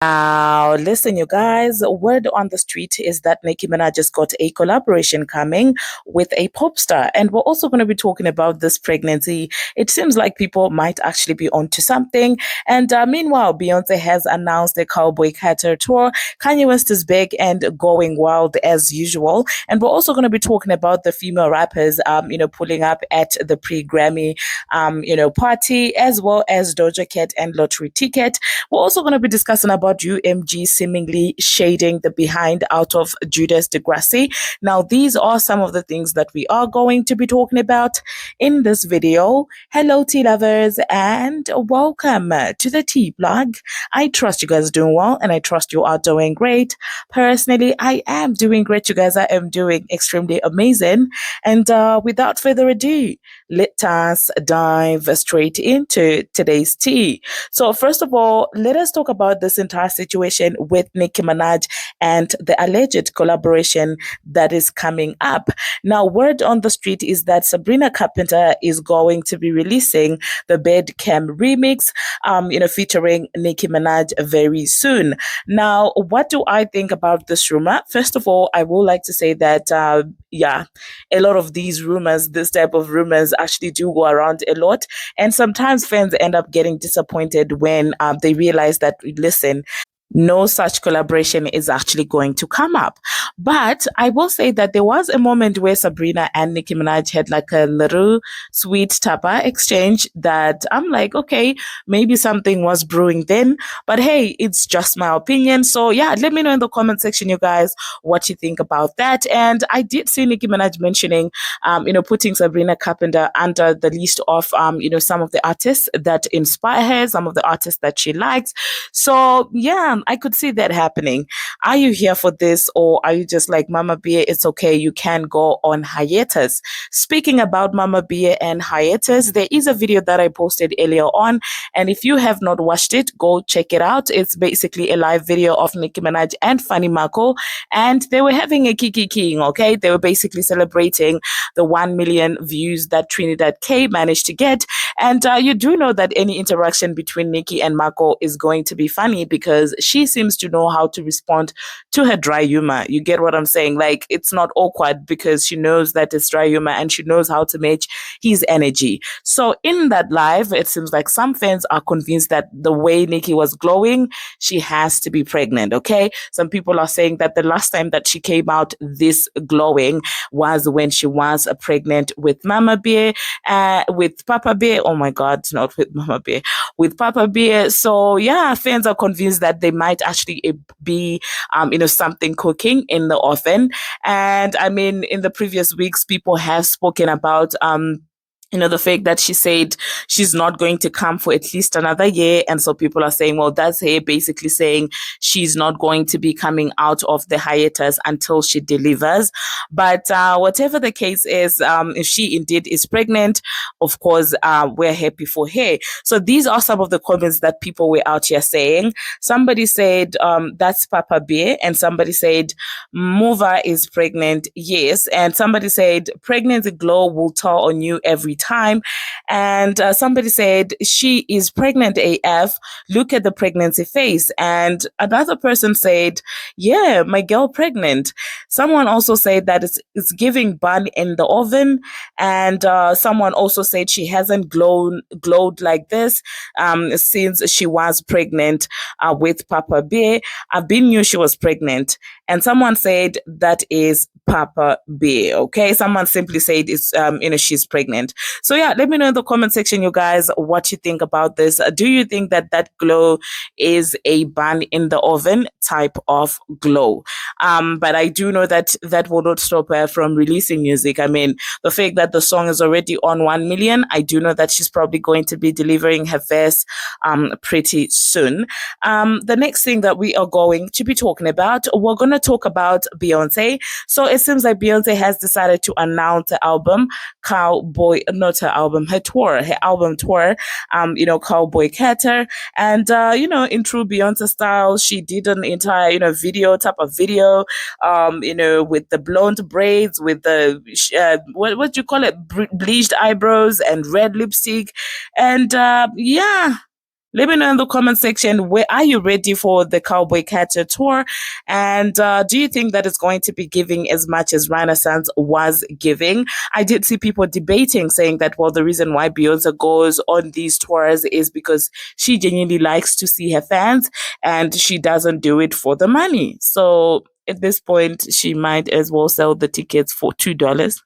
Now, listen, you guys, word on the street is that Nicki Minaj just got a collaboration coming with a pop star. And we're also going to be talking about this pregnancy. It seems like people might actually be onto something. And meanwhile, Beyonce has announced a Cowboy Carter tour. Kanye West is big and going wild as usual. And we're also going to be talking about the female rappers, pulling up at the pre-Grammy, party, as well as Doja Cat and Lottery Ticket. We're also going to be discussing about UMG seemingly shading the behind out of Judas Degrassi. Now, these are some of the things that we are going to be talking about in this video. Hello, tea lovers, and welcome to the tea blog. I trust you guys are doing well, and I trust you are doing great. Personally, I am doing great, you guys. I am doing extremely amazing. And without further ado, let us dive straight into today's tea. So, first of all, let us talk about this entire situation with Nicki Minaj and the alleged collaboration that is coming up. Now, word on the street is that Sabrina Carpenter is going to be releasing the Bed Cam remix, featuring Nicki Minaj very soon. Now, what do I think about this rumor? First of all, I would like to say that, a lot of these rumors, this type of rumors actually do go around a lot. And sometimes fans end up getting disappointed when they realize that, listen, no such collaboration is actually going to come up. But I will say that there was a moment where Sabrina and Nicki Minaj had like a little sweet tapa exchange that I'm like, okay, maybe something was brewing then. But hey, it's just my opinion. So yeah, let me know in the comment section, you guys, what you think about that. And I did see Nicki Minaj mentioning, putting Sabrina Carpenter under the list of, some of the artists that inspire her, some of the artists that she likes. So yeah, I could see that happening. Are you here for this, or are you just like, Mama Beer, it's okay, you can go on hiatus? Speaking about Mama Beer and hiatus, there is a video that I posted earlier on, and if you have not watched it, go check it out. It's basically a live video of Nicki Minaj and Fanny Marco, and they were having a Kiki King, okay? They were basically celebrating the 1 million views that Trinidad K managed to get. And you do know that any interaction between Nicki and Marco is going to be funny because she seems to know how to respond to her dry humor. You get what I'm saying? Like, it's not awkward because she knows that it's dry humor and she knows how to match his energy. So in that live, it seems like some fans are convinced that the way Nicki was glowing, she has to be pregnant, okay? Some people are saying that the last time that she came out this glowing was when she was pregnant with Mama Bear, with Papa Bear. Oh my God, not with Mama Bear, with Papa Bear. So yeah, fans are convinced that they might actually be, something cooking in the oven. And I mean, in the previous weeks, people have spoken about, the fact that she said she's not going to come for at least another year. And so people are saying, well, that's her basically saying she's not going to be coming out of the hiatus until she delivers. But whatever the case is, if she indeed is pregnant, of course, we're happy for her. So these are some of the comments that people were out here saying. Somebody said, that's Papa Bear. And somebody said, Mova is pregnant. Yes. And somebody said, pregnancy glow will tell on you every time. And somebody said, she is pregnant AF. Look at the pregnancy face. And another person said, yeah, my girl pregnant. Someone also said that it's giving bun in the oven. And someone also said she hasn't glowed like this since she was pregnant with Papa Bear. I've been knew she was pregnant. And someone said that is Papa Bear. Okay. Someone simply said it's, she's pregnant. So yeah, let me know in the comment section, you guys, what you think about this. Do you think that that glow is a bun in the oven type of glow? But I do know that that will not stop her from releasing music. I mean, the fact that the song is already on 1 million, I do know that she's probably going to be delivering her verse pretty soon. The next thing that we are going to be talking about, we're going to talk about Beyonce. So it seems like Beyonce has decided to announce the album Cowboy, not her album, her album tour, Cowboy Carter. And, in true Beyonce style, she did an entire, type of video, with the blonde braids, with the, what do you call it? Bleached eyebrows and red lipstick. And, yeah. Let me know in the comment section, where are you ready for the Cowboy Catcher tour? And do you think that it's going to be giving as much as Renaissance was giving? I did see people debating, saying that, well, the reason why Beyonce goes on these tours is because she genuinely likes to see her fans and she doesn't do it for the money. So at this point, she might as well sell the tickets for $2.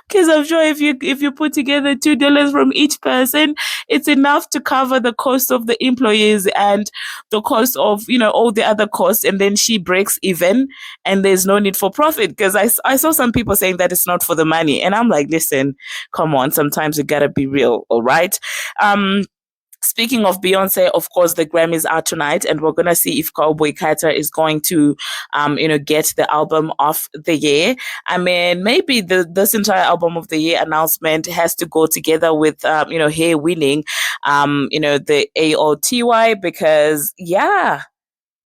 Because I'm sure if you put together $2 from each person, it's enough to cover the cost of the employees and the cost of all the other costs, and then she breaks even, and there's no need for profit. Because I saw some people saying that it's not for the money, and I'm like, listen, come on, sometimes you gotta be real, all right? Um, Speaking of Beyonce, of course, the Grammys are tonight, and we're gonna see if Cowboy Carter is going to, get the album of the year. I mean, maybe this entire album of the year announcement has to go together with, her winning, the AOTY, because yeah,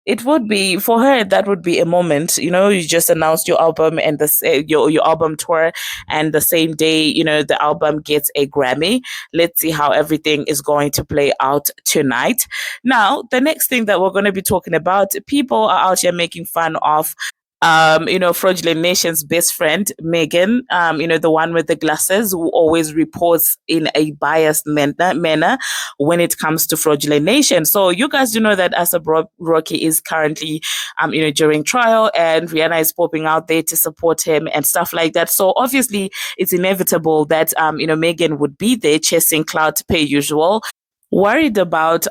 it would be for her. That would be a moment. You just announced your album and your album tour, and the same day, the album gets a Grammy. Let's see how everything is going to play out tonight. Now, the next thing that we're going to be talking about, people are out here making fun of Fraudulent Nation's best friend, Megan, the one with the glasses who always reports in a biased manner when it comes to Fraudulent Nation. So you guys do know that ASAP Rocky is currently, during trial, and Rihanna is popping out there to support him and stuff like that. So obviously it's inevitable that, Megan would be there chasing clout per usual, worried about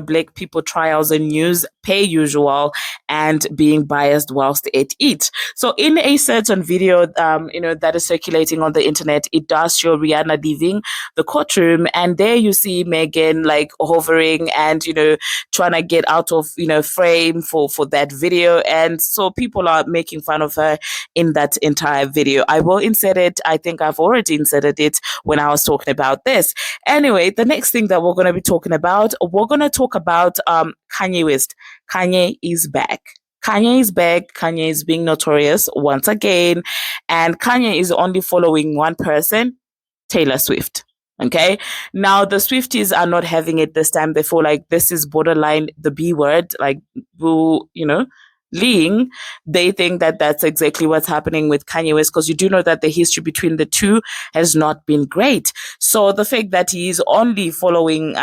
black people trials and news per usual, and being biased whilst at it. So in a certain video that is circulating on the internet, it does show Rihanna leaving the courtroom, and there you see Megan like hovering and trying to get out of frame for that video. And so people are making fun of her in that entire video. I will insert it. I think I've already inserted it when I was talking about this. Anyway, the next thing that we're going to be talking about, we're going to talk about Kanye West. Kanye is back. Kanye is back. Kanye is being notorious once again. And Kanye is only following one person, Taylor Swift. Okay. Now the Swifties are not having it this time. They feel like this is borderline the B word, like boo, lean. They think that that's exactly what's happening with Kanye West, because you do know that the history between the two has not been great. So the fact that he is only following,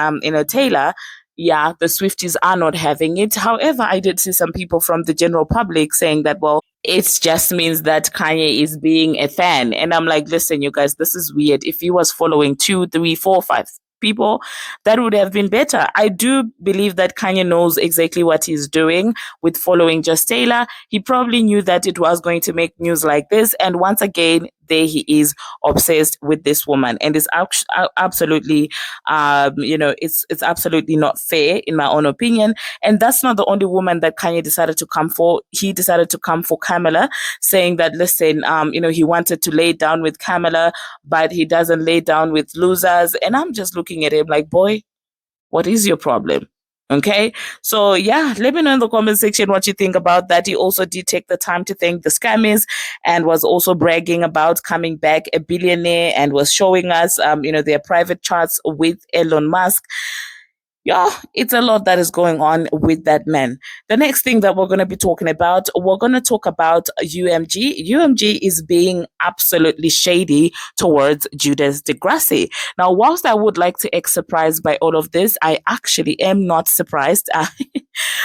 Taylor, yeah, the Swifties are not having it. However, I did see some people from the general public saying that, well, it just means that Kanye is being a fan. And I'm like, listen, you guys, this is weird. If he was following 2, 3, 4, 5 people, that would have been better. I do believe that Kanye knows exactly what he's doing with following just Taylor. He probably knew that it was going to make news like this. And once again, there he is, obsessed with this woman, and it's absolutely, it's absolutely not fair in my own opinion. And that's not the only woman that Kanye decided to come for. He decided to come for Kamala, saying that, listen, he wanted to lay down with Kamala, but he doesn't lay down with losers. And I'm just looking at him like, boy, what is your problem? Okay. So yeah, let me know in the comment section what you think about that. He also did take the time to thank the scammers, and was also bragging about coming back a billionaire, and was showing us, their private charts with Elon Musk. Yeah, it's a lot that is going on with that man. The next thing that we're going to be talking about, we're going to talk about UMG. UMG is being absolutely shady towards Judas Degrassi. Now, whilst I would like to act surprised by all of this, I actually am not surprised.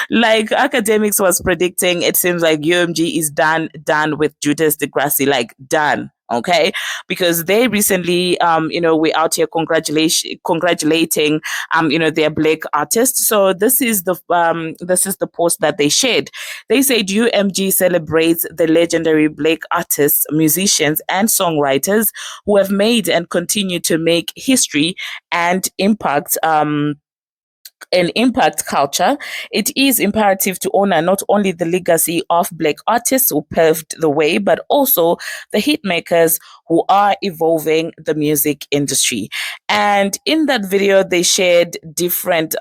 Like academics was predicting, it seems like UMG is done with Judas Degrassi, like done. Okay, because they recently, we're out here congratulating, their black artists. So this is the post that they shared. They said UMG celebrates the legendary black artists, musicians, and songwriters who have made and continue to make history and impact culture. It is imperative to honor not only the legacy of black artists who paved the way, but also the hitmakers who are evolving the music industry. And in that video, they shared different,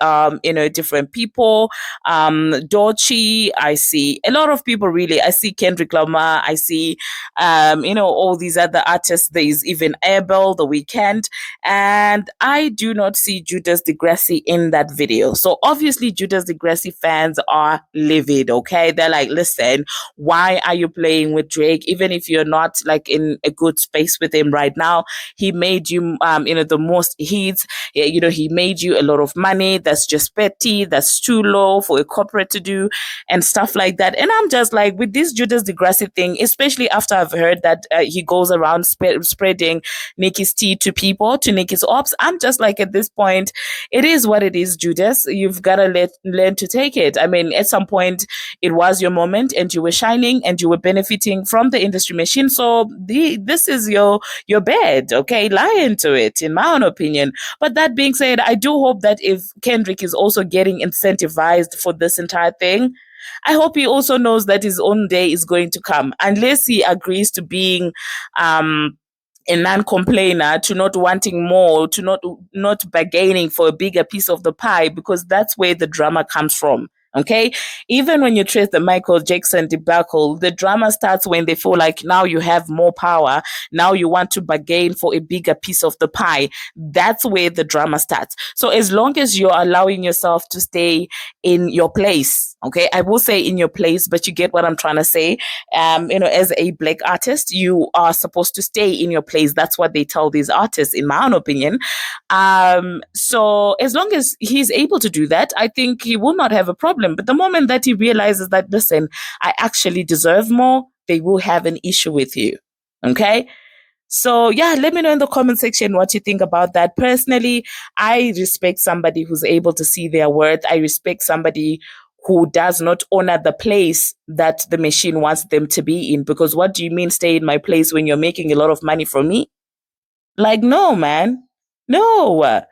different people. Dochi, I see a lot of people really. I see Kendrick Lamar. I see, all these other artists. There is even Abel, The Weeknd, and I do not see Judas Degrassi in that video. So obviously, Judas Degrassi fans are livid. Okay, they're like, listen, why are you playing with Drake? Even if you're not like in a good space with him right now, he made you, the most hits. He made you a lot of money. That's just petty. That's too low for a corporate to do, and stuff like that. And I'm just like, with this Judas Degrassi thing, especially after I've heard that he goes around spreading Nicki's tea to people, to Nicki's ops. I'm just like, at this point, it is what it is, Judas. You've got to learn to take it. I mean, at some point, it was your moment, and you were shining, and you were benefiting from the industry machine. So this is your bed, okay? Lie into it, in my own opinion. But that being said, I do hope that if Kendrick is also getting incentivized for this entire thing, I hope he also knows that his own day is going to come, unless he agrees to being a non-complainer, to not wanting more, to not bargaining for a bigger piece of the pie, because that's where the drama comes from. Okay, even when you trace the Michael Jackson debacle, the drama starts when they feel like now you have more power, now you want to bargain for a bigger piece of the pie. That's where the drama starts. So as long as you're allowing yourself to stay in your place, okay, I will say in your place, but you get what I'm trying to say. As a black artist, you are supposed to stay in your place. That's what they tell these artists, in my own opinion. So as long as he's able to do that, I think he will not have a problem. But the moment that he realizes that, listen, I actually deserve more, they will have an issue with you. Okay. So yeah, let me know in the comment section what you think about that. Personally, I respect somebody who's able to see their worth. I respect somebody who does not honor the place that the machine wants them to be in. Because what do you mean stay in my place when you're making a lot of money from me? Like, no, man. No.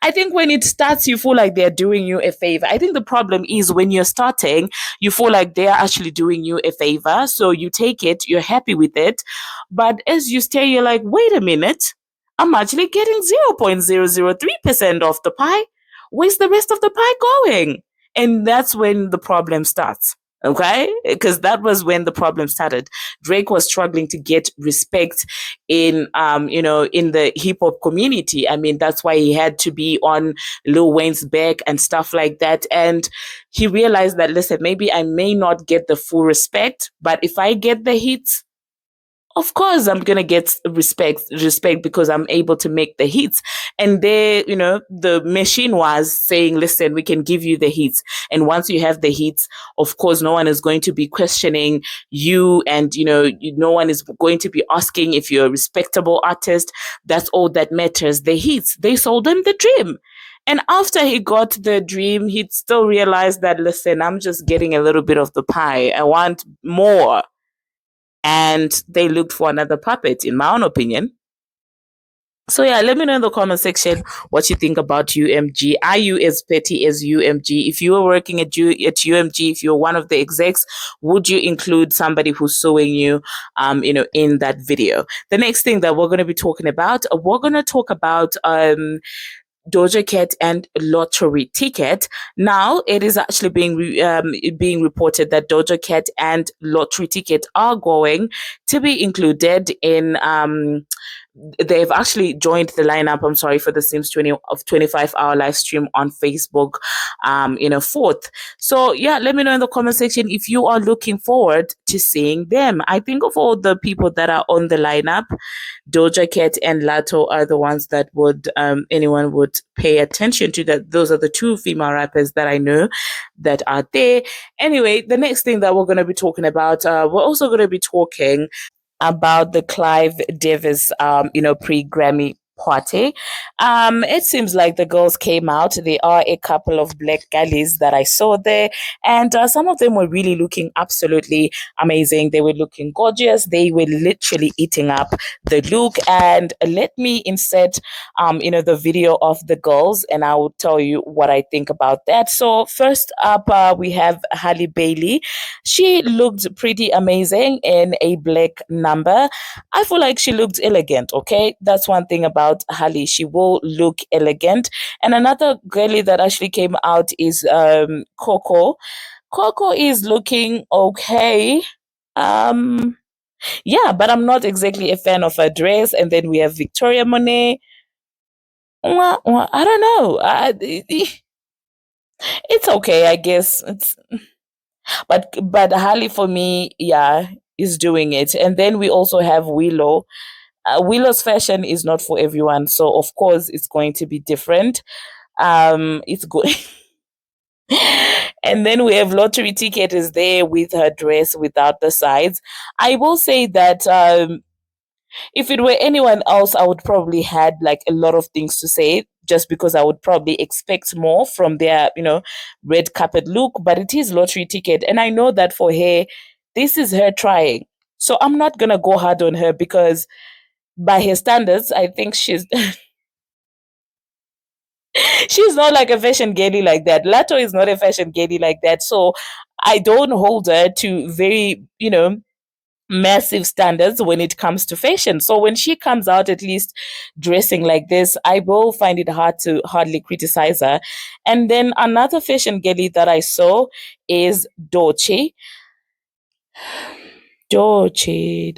I think when it starts, you feel like they're doing you a favor. I think the problem is when you're starting, you feel like they're actually doing you a favor. So you take it, you're happy with it. But as you stay, you're like, wait a minute, I'm actually getting 0.003% of the pie. Where's the rest of the pie going? And that's when the problem starts. Okay, because that was when the problem started. Drake was struggling to get respect in in the hip hop community. I mean, that's why he had to be on Lil Wayne's back and stuff like that. And he realized that, listen, maybe I may not get the full respect, but if I get the hits, of course I'm gonna get respect because I'm able to make the hits. And there, the machine was saying, listen, we can give you the hits, and once you have the hits, of course no one is going to be questioning you, and no one is going to be asking if you're a respectable artist. That's all that matters. The hits, they sold him the dream. And after he got the dream, he still realized that, listen, I'm just getting a little bit of the pie, I want more. And they looked for another puppet, in my own opinion. So yeah, let me know in the comment section what you think about UMG. Are you as petty as UMG? If you were working at UMG, if you're one of the execs, would you include somebody who's suing you, in that video? The next thing that we're going to be talking about, Doja Cat and Lottery Ticket. Now, it is actually being reported that Doja Cat and Lottery Ticket are going to be included in they've actually joined the lineup, I'm sorry, for the Sims 25-hour live stream on Facebook, 4th. So yeah, let me know in the comment section if you are looking forward to seeing them. I think of all the people that are on the lineup, Doja Cat and Lato are the ones that anyone would pay attention to. That those are the two female rappers that I know that are there. Anyway, the next thing that we're going to be talking about, we're also going to be talking about the Clive Davis, pre-Grammy party. It seems like the girls came out. There are a couple of black galleys that I saw there, and some of them were really looking absolutely amazing. They were looking gorgeous. They were literally eating up the look. And let me insert, the video of the girls, and I will tell you what I think about that. So first up, we have Halle Bailey. She looked pretty amazing in a black number. I feel like she looked elegant, okay? That's one thing about Halle. She will look elegant. And another girlie that actually came out is Coco. Coco is looking okay. Um, yeah, but I'm not exactly a fan of her dress. And then we have Victoria Monet. Well, I don't know. It's okay, I guess. But Halle for me, yeah, is doing it. And then we also have Willow. Willow's fashion is not for everyone, so of course it's going to be different. It's good. And then we have Lottery Ticket is there with her dress without the sides. I will say that if it were anyone else, I would probably had like a lot of things to say just because I would probably expect more from their, red carpet look. But it is Lottery Ticket, and I know that for her, this is her trying. So I'm not gonna go hard on her because by her standards, I think she's not like a fashion girly like that. Lato is not a fashion girly like that. So I don't hold her to very, massive standards when it comes to fashion. So when she comes out, at least dressing like this, I will find it hard to hardly criticize her. And then another fashion girly that I saw is Doche. Doche.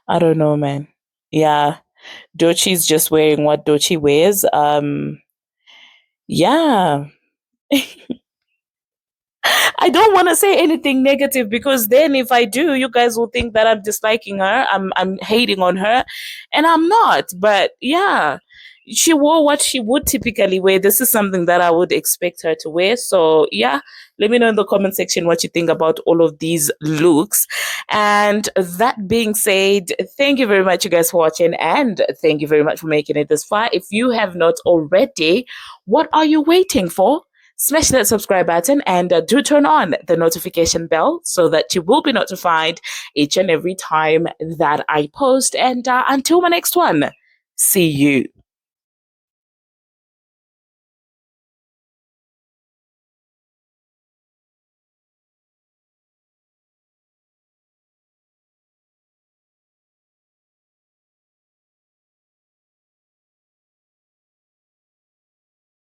I don't know, man. Yeah, Dochi's just wearing what Dochi wears. Yeah. I don't want to say anything negative because then if I do, you guys will think that I'm disliking her. I'm hating on her, and I'm not. But yeah, she wore what she would typically wear. This is something that I would expect her to wear. So yeah, let me know in the comment section what you think about all of these looks. And that being said, thank you very much, you guys, for watching, and thank you very much for making it this far. If you have not already, what are you waiting for? Smash that subscribe button and do turn on the notification bell so that you will be notified each and every time that I post. And until my next one, see you.